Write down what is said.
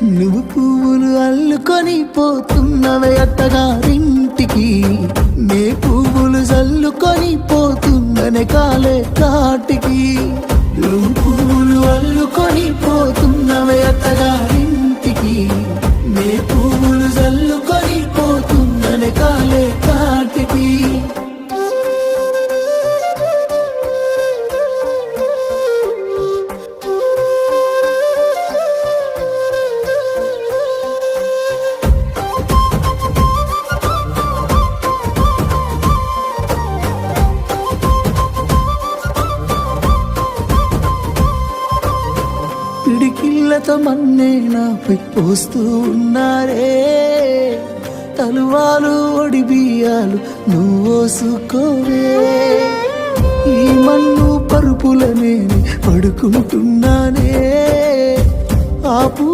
నువ్వు పువ్వులు అల్లుకొని పోతున్నవే అత్తగారింటికి, నే పువ్వులు జల్లుకొని పోతున్ననే కాలే కాటికి. నువ్వు పువ్వులు అల్లుకొని పోతున్నవే అత్తగారింటికి, నే పువ్వులు జల్లుకొని పోతున్ననే కాలే కాటికి. పిడికిళ్ళతో మన్నే నాపై పోస్తూ ఉన్నారే, తలువాలు ఒడి బియ్యాలు నువ్వోసుకోవే. ఈ మన్ను పరుపులనే పడుకుంటున్నానే, ఆపు